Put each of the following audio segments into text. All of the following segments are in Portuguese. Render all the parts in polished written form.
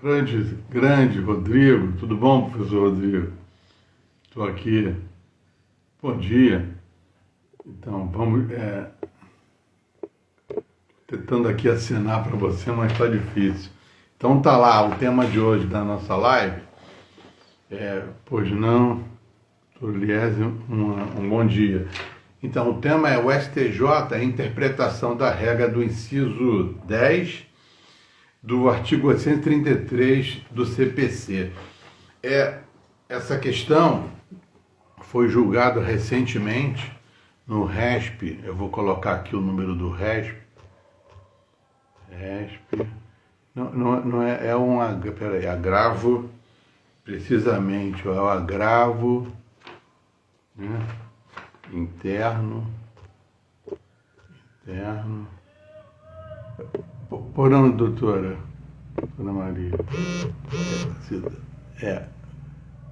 Grande Rodrigo, tudo bom, professor Rodrigo? Estou aqui. Bom dia. Então, vamos tentando aqui assinar para você, mas está difícil. Então tá lá, o tema de hoje da nossa live pois não, Tuliese, um bom dia. Então, o tema é o STJ, a interpretação da regra do inciso 10 do artigo 833 do CPC. Essa questão foi julgada recentemente no RESP. Eu vou colocar aqui o número do RESP. Não é peraí, agravo, precisamente, é o agravo, né, interno. Por onde, doutora Maria?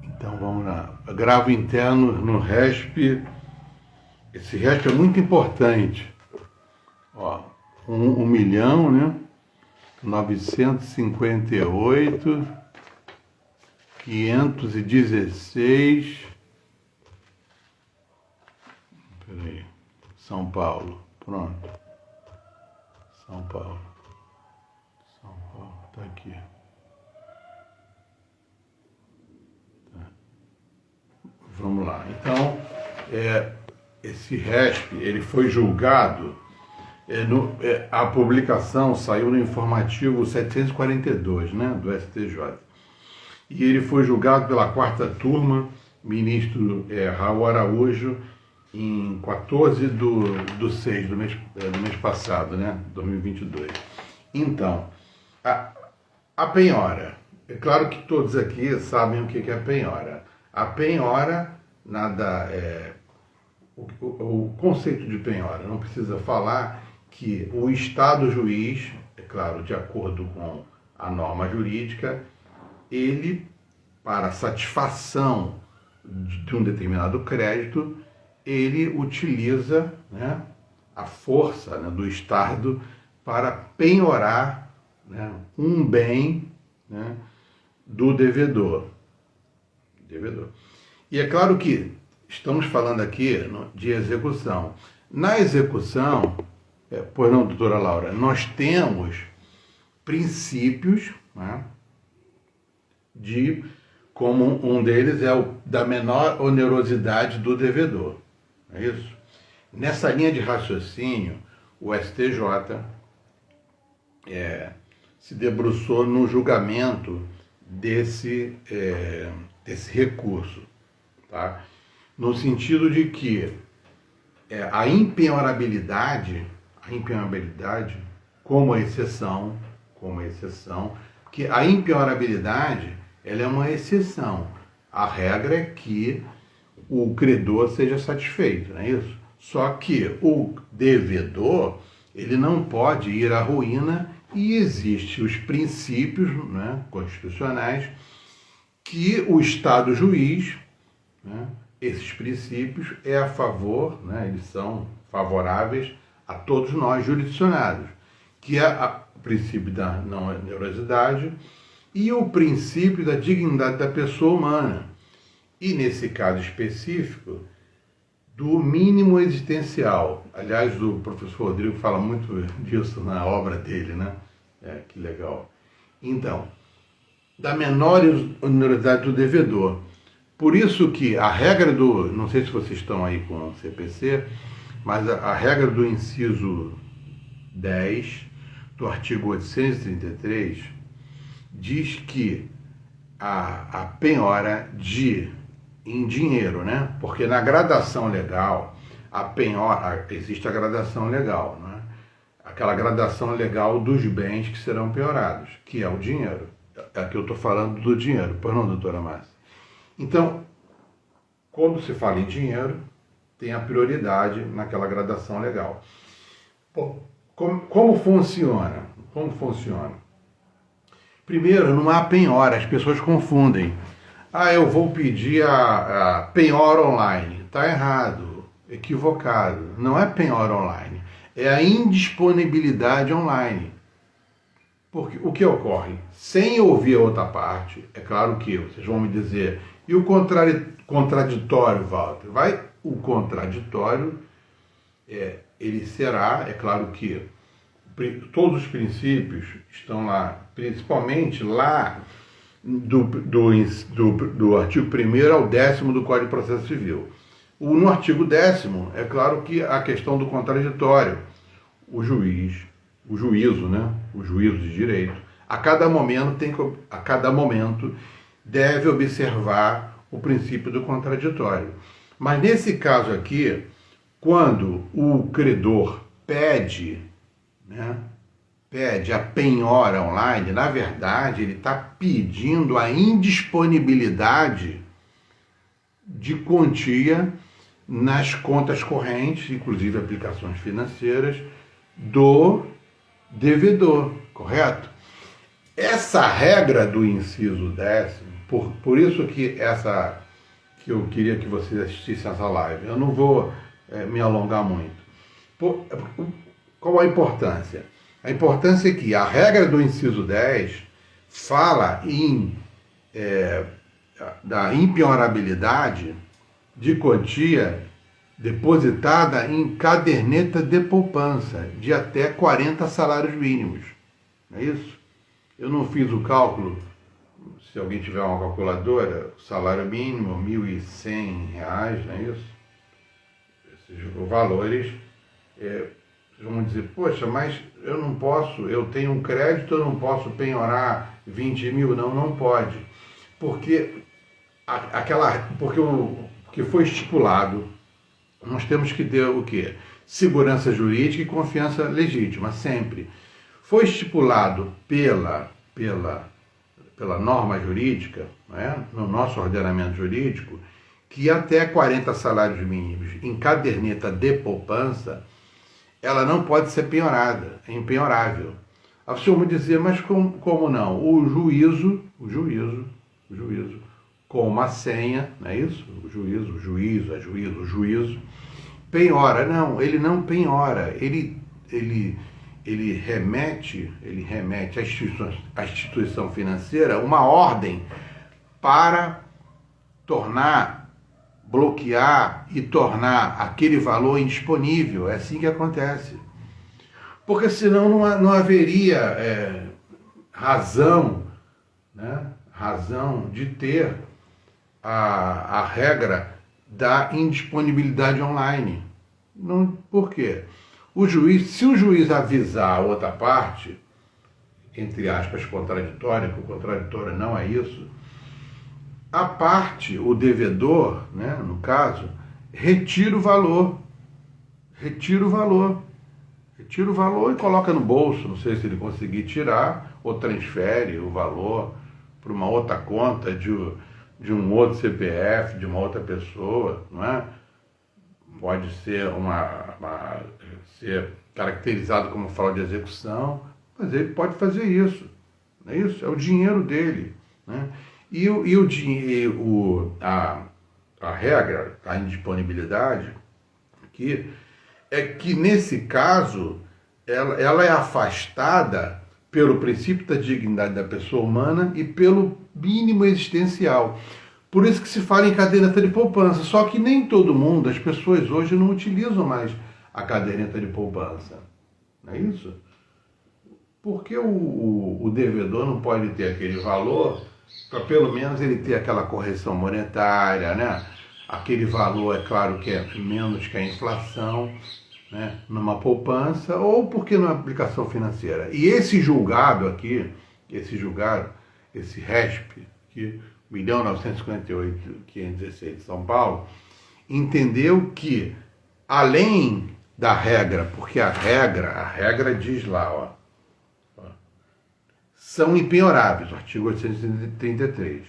Então vamos lá. Agravo interno no RESP. Esse RESP é muito importante. Ó, 1 milhão, né? 958, 516. Peraí. São Paulo. Pronto. São Paulo. Tá aqui. Tá. Vamos lá. Então, esse RESP, ele foi julgado, a publicação saiu no informativo 742, né, do STJ. E ele foi julgado pela 4ª turma, ministro Raul Araújo, em 14/6 do mês passado, né, 2022. Então, a penhora. É claro que todos aqui sabem o que é a penhora. A penhora, o conceito de penhora, não precisa falar que o Estado juiz, é claro, de acordo com a norma jurídica, ele, para satisfação de um determinado crédito, ele utiliza, né, a força, né, do Estado para penhorar, né, um bem, né, do devedor. E é claro que estamos falando aqui de execução. Na execução, pois não, doutora Laura, nós temos princípios, né, como um deles é o da menor onerosidade do devedor. É isso? Nessa linha de raciocínio, o STJ se debruçou no julgamento desse recurso, tá? No sentido de que a impenhorabilidade como exceção, porque a impenhorabilidade ela é uma exceção. A regra é que o credor seja satisfeito, não é isso? Só que o devedor, ele não pode ir à ruína, e existem os princípios, né, constitucionais que o Estado juiz, né, esses princípios a favor, né, eles são favoráveis a todos nós jurisdicionados, que é o princípio da não onerosidade e o princípio da dignidade da pessoa humana. E nesse caso específico, do mínimo existencial. Aliás, o professor Rodrigo fala muito disso na obra dele, né? Que legal. Então, da menor onerosidade do devedor. Por isso que a regra não sei se vocês estão aí com o CPC, mas a regra do inciso 10 do artigo 833 diz que a penhora em dinheiro, né? Porque na gradação legal, existe a gradação legal, né? Aquela gradação legal dos bens que serão penhorados, que é o dinheiro. Aqui eu estou falando do dinheiro, pois não, doutora Márcia? Então, quando se fala em dinheiro, tem a prioridade naquela gradação legal. Como funciona? Primeiro, não há penhora, as pessoas confundem. Eu vou pedir a penhora online. Está errado, equivocado. Não é penhora online, é a indisponibilidade online. Porque o que ocorre? Sem ouvir a outra parte, é claro que vocês vão me dizer, e o contraditório, Walter? O contraditório, ele será, é claro que todos os princípios estão lá, principalmente lá do artigo 1º ao 10º do Código de Processo Civil. No artigo 10º, é claro que a questão do contraditório, o juízo, né? O juízo de direito, a cada momento deve observar o princípio do contraditório. Mas nesse caso aqui, quando o credor pede, né, pede a penhora online, na verdade ele está pedindo a indisponibilidade de quantia nas contas correntes, inclusive aplicações financeiras, do devedor, correto? Essa regra do inciso 10º, por isso que eu queria que vocês assistissem essa live, eu não vou me alongar muito. Qual a importância? A importância é que a regra do inciso 10 fala da impenhorabilidade de quantia depositada em caderneta de poupança de até 40 salários mínimos. Não é isso? Eu não fiz o cálculo, se alguém tiver uma calculadora, o salário mínimo, R$ 1.100, não é isso? Esses valores, vocês vão dizer, poxa, mas eu não posso, eu tenho um crédito, eu não posso penhorar 20 mil? Não pode. Porque porque foi estipulado, nós temos que ter o quê? Segurança jurídica e confiança legítima, sempre. Foi estipulado pela norma jurídica, né, no nosso ordenamento jurídico, que até 40 salários mínimos em caderneta de poupança, ela não pode ser penhorada, é impenhorável. A senhora me dizer, mas como não? O juízo, com uma senha, não é isso? O juízo, penhora. Não, ele não penhora, ele remete à instituição financeira uma ordem para bloquear e tornar aquele valor indisponível. É assim que acontece. Porque senão não haveria razão de ter a regra da indisponibilidade online. Por quê? Se o juiz avisar a outra parte, entre aspas, contraditória, que o contraditório não é isso, a parte, o devedor, né, no caso, retira o valor e coloca no bolso, não sei se ele conseguir tirar, ou transfere o valor para uma outra conta de um outro CPF, de uma outra pessoa, não é? Pode ser ser caracterizado como fraude de execução, mas ele pode fazer isso, não é isso? É o dinheiro dele, né? E a regra, a indisponibilidade, é que nesse caso ela é afastada pelo princípio da dignidade da pessoa humana e pelo mínimo existencial. Por isso que se fala em caderneta de poupança, só que nem todo mundo, as pessoas hoje não utilizam mais a caderneta de poupança, não é isso? Porque o devedor não pode ter aquele valor para pelo menos ele ter aquela correção monetária, né? Aquele valor, é claro que é menos que a inflação, né? Numa poupança, ou porque numa aplicação financeira. E esse julgado aqui, esse RESP, que 1.958.516 de São Paulo, entendeu que, além da regra, porque a regra diz lá, ó, são impenhoráveis, artigo 833,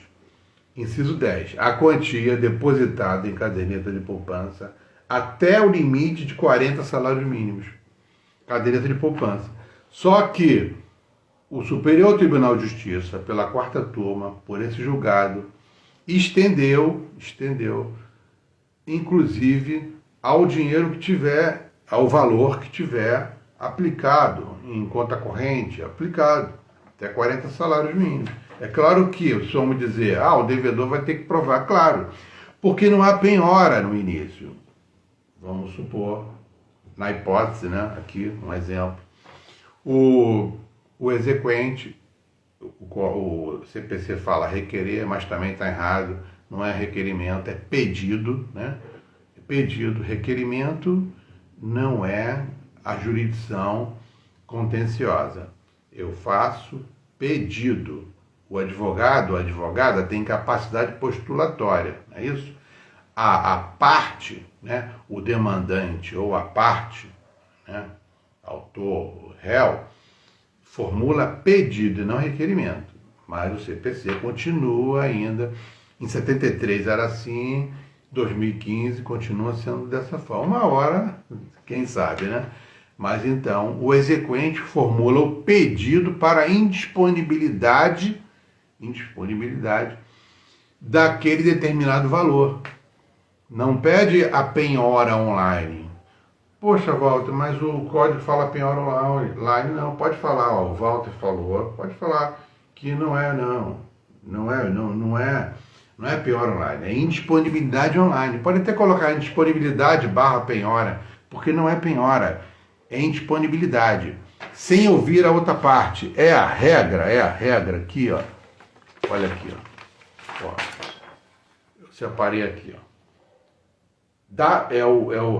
inciso 10, a quantia depositada em caderneta de poupança até o limite de 40 salários mínimos, caderneta de poupança. Só que o Superior Tribunal de Justiça, pela 4ª turma, por esse julgado, estendeu, inclusive, ao dinheiro que tiver, ao valor que tiver aplicado em conta corrente, aplicado. até 40 salários mínimos. É claro que, se vamos dizer, o devedor vai ter que provar, claro, porque não há penhora no início. Vamos supor, na hipótese, né, aqui um exemplo, o exequente, o CPC fala requerer, mas também está errado, não é requerimento, é pedido, né? Pedido, requerimento não é a jurisdição contenciosa. Eu faço pedido. O advogado ou a advogada tem capacidade postulatória, não é isso? A parte, né, o demandante ou a parte, né, autor, réu, formula pedido e não requerimento. Mas o CPC continua ainda. Em 73 era assim, 2015 continua sendo dessa forma. Uma hora, quem sabe, né? Mas então, o exequente formula o pedido para indisponibilidade daquele determinado valor. Não pede a penhora online. Poxa, Walter, mas o código fala penhora online. Não, pode falar, o Walter falou, pode falar que não é penhora online, é indisponibilidade online. Pode até colocar indisponibilidade / penhora, porque não é penhora, é indisponibilidade. Sem ouvir a outra parte. É a regra aqui, ó. Olha aqui, ó. Eu separei aqui, ó.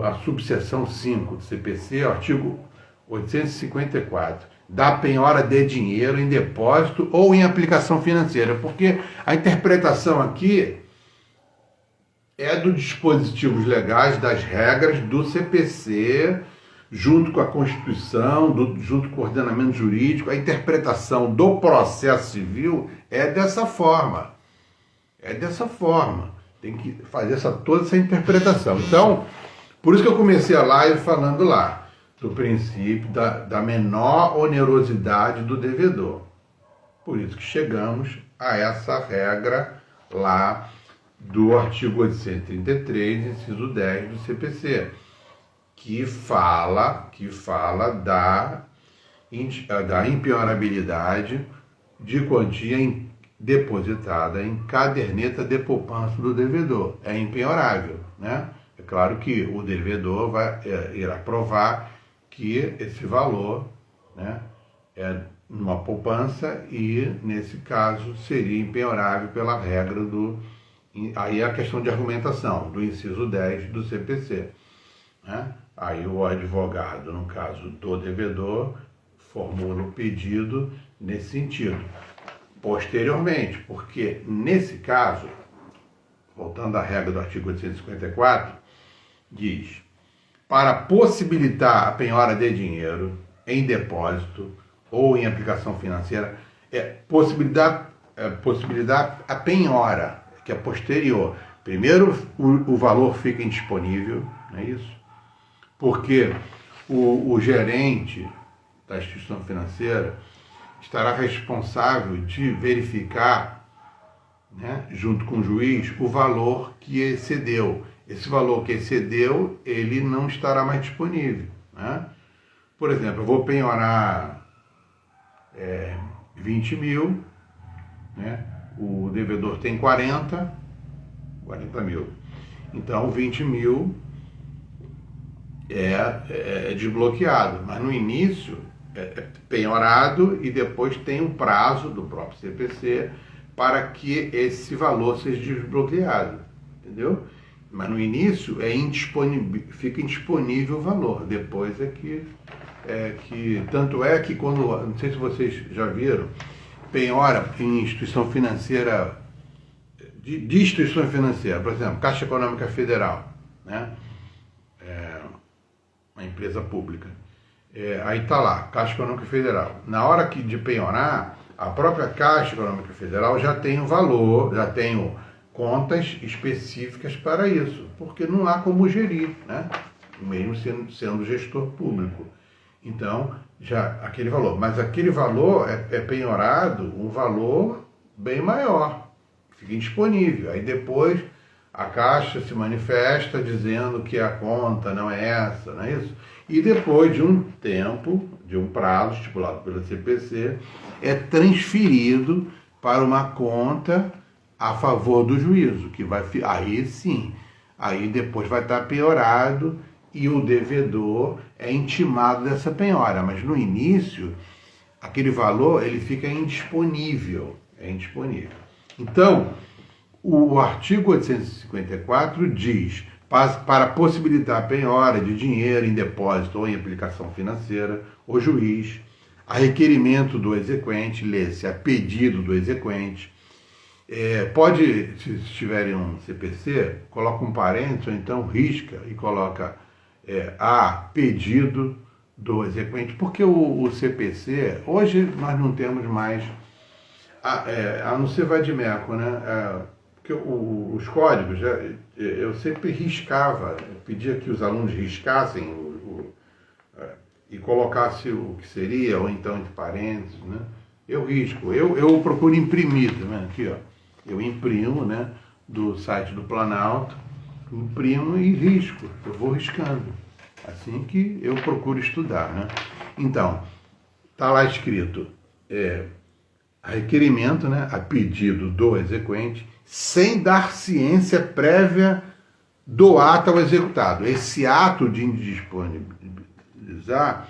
A subseção 5 do CPC, artigo 854. Da penhora de dinheiro em depósito ou em aplicação financeira. Porque a interpretação aqui é dos dispositivos legais, das regras do CPC, junto com a Constituição, junto com o ordenamento jurídico. A interpretação do processo civil é dessa forma. Tem que fazer toda essa interpretação. Então, por isso que eu comecei a live falando lá, do princípio da menor onerosidade do devedor. Por isso que chegamos a essa regra lá do artigo 833, inciso 10 do CPC, que fala da impenhorabilidade de quantia depositada em caderneta de poupança do devedor. É impenhorável, né? É claro que o devedor irá provar que esse valor, né, é numa poupança e, nesse caso, seria impenhorável pela regra aí é a questão de argumentação, do inciso 10 do CPC. Né? Aí o advogado, no caso do devedor, formula o pedido nesse sentido. Posteriormente, porque nesse caso, voltando à regra do artigo 854, diz: para possibilitar a penhora de dinheiro em depósito ou em aplicação financeira, possibilitar a penhora, que é posterior. Primeiro, o valor fica indisponível, não é isso? Porque o gerente da instituição financeira estará responsável de verificar, né, junto com o juiz, o valor que excedeu. Esse valor que excedeu, ele não estará mais disponível. Né? Por exemplo, eu vou penhorar 20 mil, né? O devedor tem 40 mil. Então, 20 mil é desbloqueado, mas no início é penhorado e depois tem um prazo do próprio CPC para que esse valor seja desbloqueado, entendeu? Mas no início fica indisponível o valor, depois tanto é que quando, não sei se vocês já viram, penhora em instituição financeira, de instituição financeira, por exemplo, Caixa Econômica Federal, né? Uma empresa pública. Aí está lá, Caixa Econômica Federal. Na hora de penhorar, a própria Caixa Econômica Federal já tem o valor, já tem contas específicas para isso, porque não há como gerir, né? Mesmo sendo gestor público. Então, já aquele valor. Mas aquele valor é penhorado um valor bem maior, fica indisponível. Aí depois a Caixa se manifesta dizendo que a conta não é essa, não é isso? e depois de um tempo, de um prazo estipulado pela CPC, é transferido para uma conta a favor do juízo, que vai, aí sim, aí depois vai estar penhorado e o devedor é intimado dessa penhora, mas no início aquele valor ele fica indisponível, é indisponível. Então, o artigo 854 diz, para possibilitar a penhora de dinheiro em depósito ou em aplicação financeira, o juiz, a requerimento do exequente, lê-se a pedido do exequente, pode, se tiverem um CPC, coloca um parênteses, ou então risca e coloca a pedido do exequente, porque o CPC, hoje nós não temos mais, a não ser vadimeco, né? Porque os códigos, eu sempre riscava, eu pedia que os alunos riscassem e colocassem o que seria, ou então entre parênteses, né? Eu risco, eu procuro imprimir, tá vendo? Aqui, ó, eu imprimo, né, do site do Planalto, imprimo e risco, eu vou riscando, assim que eu procuro estudar, né? Então, tá lá escrito, a requerimento, né, a pedido do exequente, sem dar ciência prévia do ato ao executado. Esse ato de indisponibilizar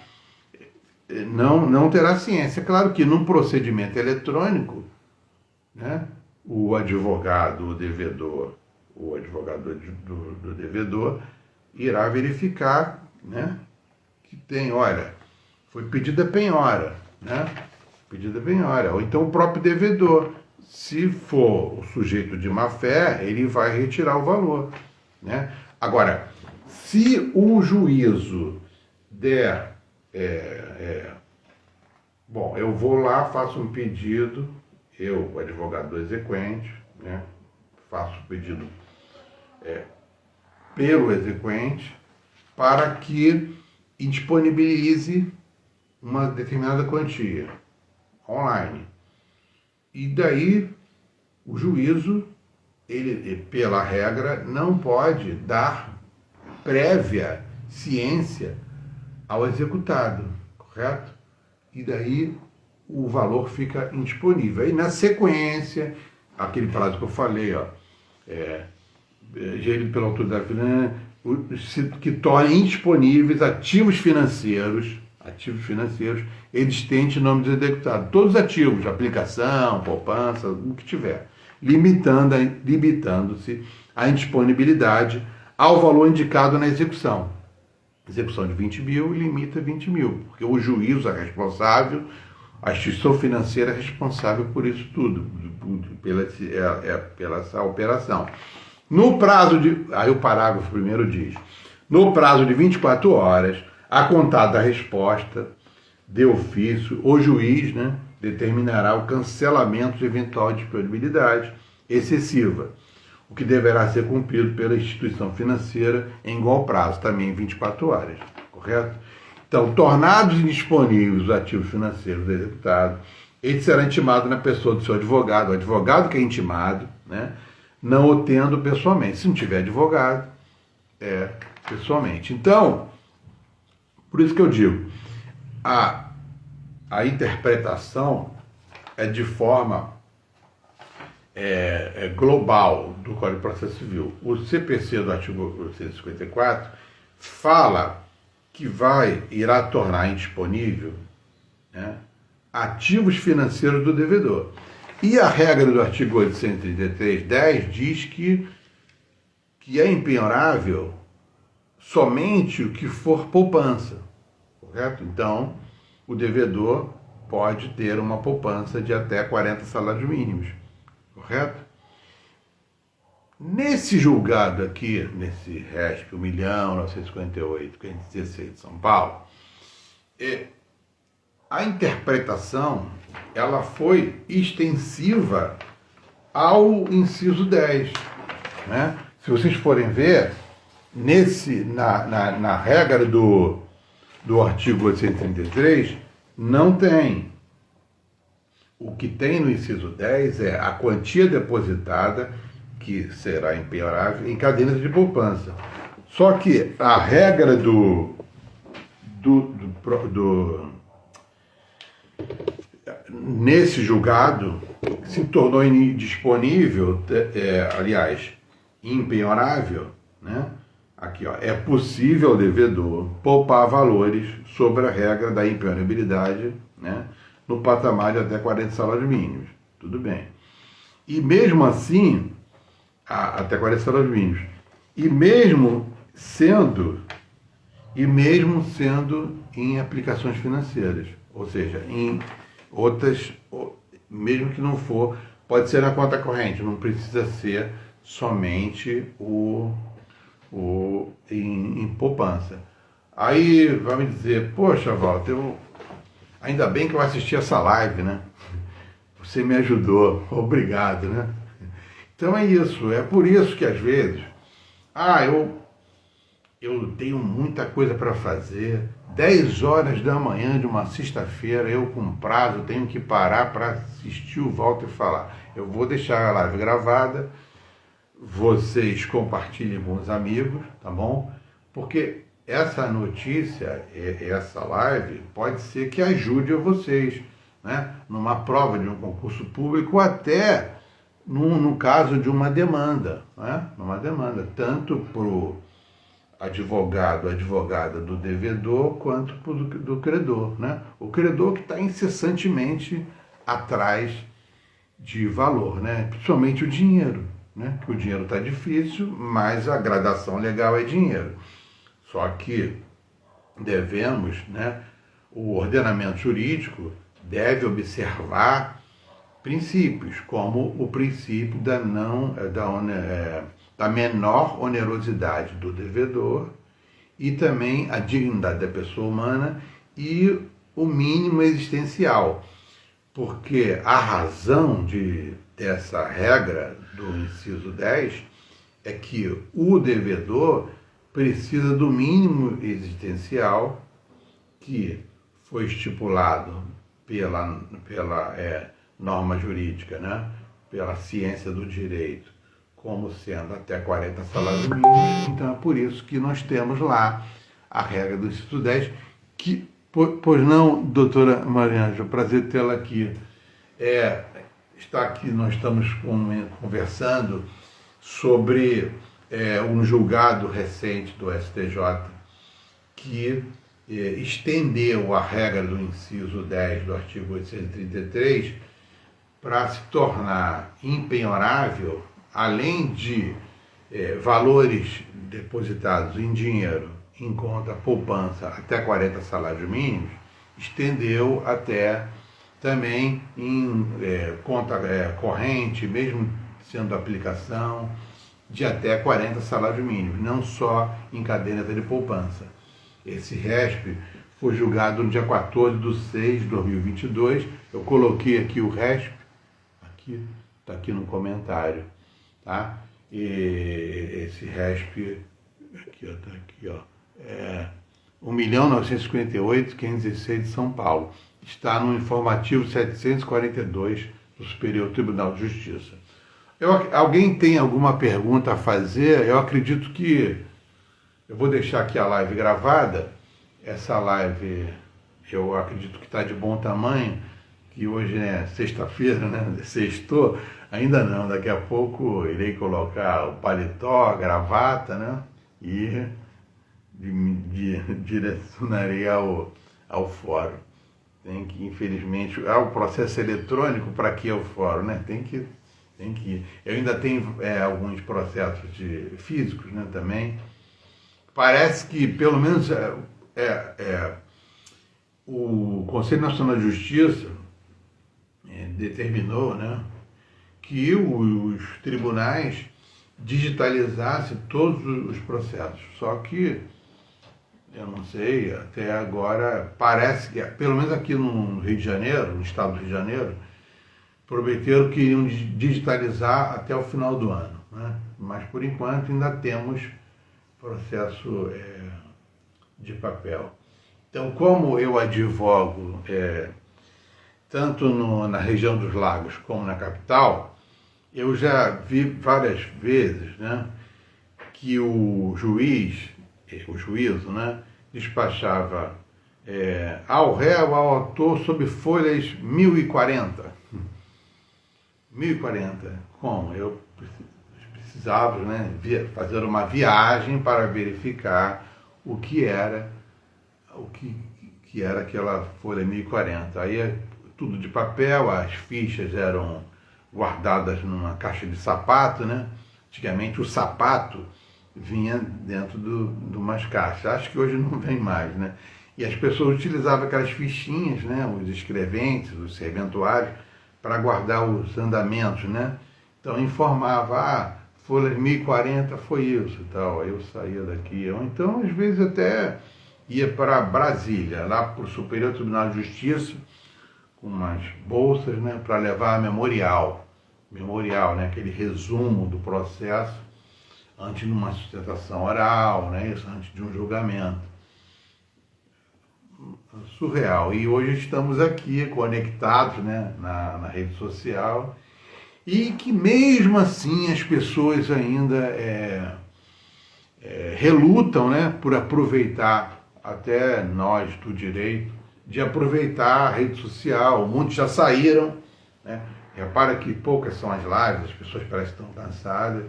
não terá ciência. Claro que num procedimento eletrônico, né, o advogado, o devedor, o advogado do devedor irá verificar, né, que tem, olha, foi pedida penhora, né? Pedida penhora, ou então o próprio devedor. Se for o sujeito de má fé, ele vai retirar o valor, né? Agora, se o juízo der, bom, eu vou lá, faço um pedido, eu, o advogado do exequente, né, faço o pedido pelo exequente para que disponibilize uma determinada quantia online. E daí o juízo, ele, pela regra, não pode dar prévia ciência ao executado, correto? E daí o valor fica indisponível. Aí na sequência, aquele prazo que eu falei, ó, gerido pela autoridade financeira, que torne indisponíveis ativos financeiros, existente em nome do executado. Todos os ativos, aplicação, poupança, o que tiver, limitando-se a indisponibilidade ao valor indicado na execução. Execução de 20 mil limita 20 mil, porque o juízo é responsável, a instituição financeira é responsável por isso tudo, pela essa operação. No prazo de... Aí o parágrafo primeiro diz, no prazo de 24 horas, a contar da resposta de ofício, o juiz, né, determinará o cancelamento de eventual disponibilidade excessiva, o que deverá ser cumprido pela instituição financeira em igual prazo, também em 24 horas, correto? Então, tornados indisponíveis os ativos financeiros do executado, ele será intimado na pessoa do seu advogado, o advogado que é intimado, né, não o tendo pessoalmente. Se não tiver advogado, pessoalmente. Então, por isso que eu digo, a interpretação é de forma global do Código de Processo Civil. O CPC do artigo 854 fala que irá tornar indisponível, né, ativos financeiros do devedor. E a regra do artigo 833.10 diz que é impenhorável somente o que for poupança, correto? Então, o devedor pode ter uma poupança de até 40 salários mínimos, correto? Nesse julgado aqui, nesse RESP 1.958.516 de São Paulo, a interpretação ela foi extensiva ao inciso 10, né? Se vocês forem ver, na regra do artigo 833, não tem. O que tem no inciso 10 é a quantia depositada, que será impenhorável, em cadeias de poupança. Só que a regra nesse julgado se tornou disponível, aliás, impenhorável, né? Aqui, ó, é possível ao devedor poupar valores sobre a regra da impenhorabilidade, né, no patamar de até 40 salários mínimos. Tudo bem. E mesmo assim, até 40 salários mínimos. E mesmo sendo em aplicações financeiras, ou seja, em outras, mesmo que não for, pode ser na conta corrente, não precisa ser somente em poupança. Aí vai me dizer, poxa, Walter, ainda bem que eu assisti essa live, né? Você me ajudou, obrigado, né? Então é isso, é por isso que às vezes, eu tenho muita coisa para fazer, 10 horas da manhã de uma sexta-feira, eu com prazo tenho que parar para assistir o Walter falar. Eu vou deixar a live gravada, vocês compartilhem com os amigos, tá bom? Porque essa notícia, essa live, pode ser que ajude a vocês, né? Numa prova de um concurso público, até no caso de uma demanda, né? Uma demanda, tanto para o advogada do devedor, quanto do credor, né? O credor que está incessantemente atrás de valor, né? Principalmente o dinheiro, né? Que o dinheiro está difícil, mas a gradação legal é dinheiro. Só que devemos, né? O ordenamento jurídico deve observar princípios, como o princípio da menor onerosidade do devedor e também a dignidade da pessoa humana e o mínimo existencial. Porque a razão dessa regra do inciso 10 é que o devedor precisa do mínimo existencial que foi estipulado pela norma jurídica, né? Pela ciência do direito, como sendo até 40 salários mínimos. Então é por isso que nós temos lá a regra do inciso 10, que, pois não, doutora Mariângela, prazer tê-la aqui. Está aqui, nós estamos conversando sobre um julgado recente do STJ que estendeu a regra do inciso 10 do artigo 833 para se tornar impenhorável, além de valores depositados em dinheiro em conta poupança até 40 salários mínimos, estendeu até também em conta corrente, mesmo sendo aplicação, de até 40 salários mínimos, não só em caderneta de poupança. Esse RESP foi julgado no dia 14/6/2022. Eu coloquei aqui o RESP, está aqui no comentário, tá? E esse RESP, está aqui, ó, 1.958.516 de São Paulo. Está no informativo 742 do Superior Tribunal de Justiça. Alguém tem alguma pergunta a fazer? Eu acredito que eu vou deixar aqui a live gravada. Essa live eu acredito que está de bom tamanho, que hoje é sexta-feira, né? Sextou, ainda não, daqui a pouco irei colocar o paletó, a gravata, né? E direcionarei ao fórum. Tem que, infelizmente, o processo eletrônico, para que é o fórum, né? Tem que ir. Eu ainda tenho alguns processos físicos, né, também. Parece que, pelo menos, o Conselho Nacional de Justiça determinou, né, que os tribunais digitalizassem todos os processos. Só que, eu não sei, até agora, parece que, pelo menos aqui no Rio de Janeiro, no estado do Rio de Janeiro, prometeram que iriam digitalizar até o final do ano, né? Mas, por enquanto, ainda temos processo de papel. Então, como eu advogo tanto na região dos lagos como na capital, eu já vi várias vezes, né, que o juízo, né, despachava Ao réu, ao autor, sob folhas 1040. 1040. Como? Eu precisava, né, fazer uma viagem para verificar o que era aquela folha 1040. Aí é tudo de papel, as fichas eram guardadas numa caixa de sapato, né? Antigamente o sapato vinha dentro de umas caixas. Acho que hoje não vem mais, né? E as pessoas utilizavam aquelas fichinhas, né? Os escreventes, os serventuários, para guardar os andamentos, né? Então informava, folha 1040 foi isso e tal. Aí eu saía daqui. Ou então, às vezes, até ia para Brasília, lá para o Superior Tribunal de Justiça, com umas bolsas, né, para levar a memorial, né, aquele resumo do processo antes de uma sustentação oral, né, isso, antes de um julgamento. Surreal. E hoje estamos aqui conectados, né, na rede social, e que mesmo assim as pessoas ainda relutam, né, por aproveitar, até nós do direito, de aproveitar a rede social. Muitos já saíram, né? Repara que poucas são as lives, as pessoas parecem que estão cansadas.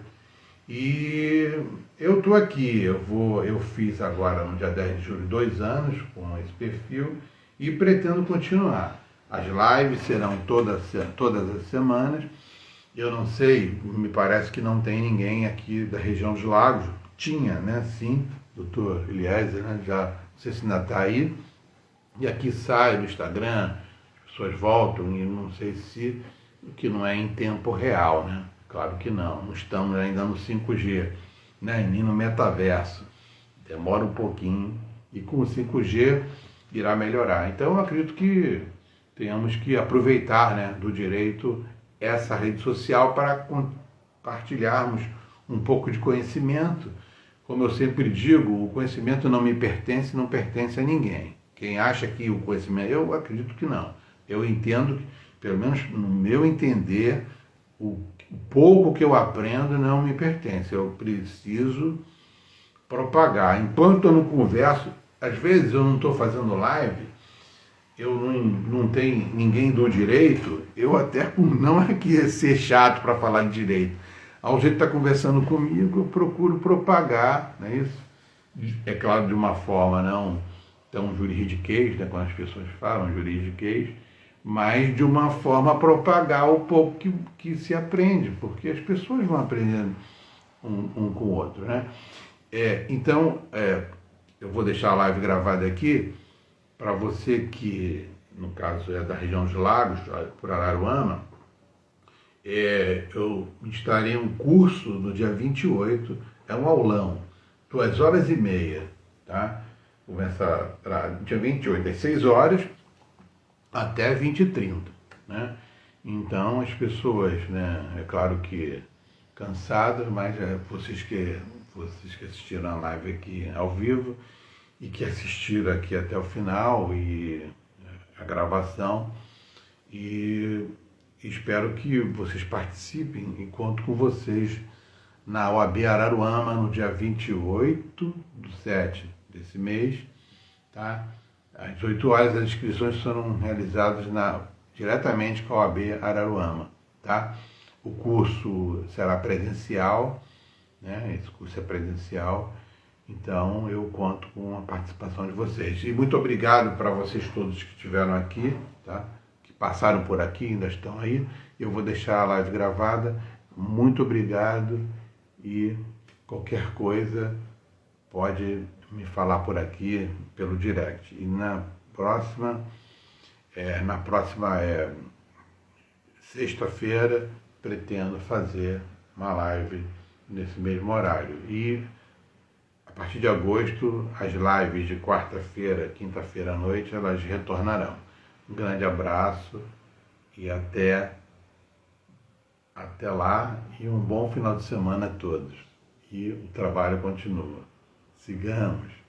E eu estou aqui, eu fiz agora no dia 10 de julho 2 anos com esse perfil e pretendo continuar. As lives serão todas as semanas. Eu não sei, me parece que não tem ninguém aqui da região dos Lagos. Tinha, né? Sim, doutor Eliezer, né? Já não sei se ainda está aí. E aqui sai no Instagram, as pessoas voltam e não sei se, que não é em tempo real, né? Claro que não estamos ainda no 5G, né? Nem no metaverso. Demora um pouquinho e com o 5G irá melhorar. Então eu acredito que tenhamos que aproveitar, né, do direito essa rede social para compartilharmos um pouco de conhecimento. Como eu sempre digo, o conhecimento não me pertence, não pertence a ninguém. Quem acha que o conhecimento... Eu acredito que não. Eu entendo, pelo menos no meu entender, o pouco que eu aprendo não me pertence. Eu preciso propagar. Enquanto eu não converso, às vezes eu não estou fazendo live, eu não tenho ninguém do direito, eu até por não aqui ser chato para falar de direito, ao jeito de estar conversando comigo, eu procuro propagar, não é isso? É claro, de uma forma não tão juridiquês, né, quando as pessoas falam juridiquês, mas de uma forma a propagar o pouco que se aprende, porque as pessoas vão aprendendo um com o outro, né? Então, eu vou deixar a live gravada aqui, para você que, no caso, é da região dos Lagos, por Araruama, eu estarei em um curso no dia 28, é um aulão, 2h30, tá? Começa dia 28, às 6 horas, até 20h30, né? Então, as pessoas, né, é claro que cansadas, mas vocês que assistiram a live aqui ao vivo e que assistiram aqui até o final e a gravação, e espero que vocês participem e conto com vocês na OAB Araruama no dia 28/7 desse mês, tá? Às 18 horas as inscrições serão realizadas diretamente com a OAB Araruama, tá? O curso será presencial, né? Esse curso é presencial, então eu conto com a participação de vocês. E muito obrigado para vocês todos que estiveram aqui, tá? Que passaram por aqui, ainda estão aí. Eu vou deixar a live gravada. Muito obrigado e qualquer coisa pode me falar por aqui, pelo direct. E na próxima sexta-feira, pretendo fazer uma live nesse mesmo horário. E a partir de agosto, as lives de quarta-feira, quinta-feira à noite, elas retornarão. Um grande abraço e até lá, e um bom final de semana a todos. E o trabalho continua. Sigamos!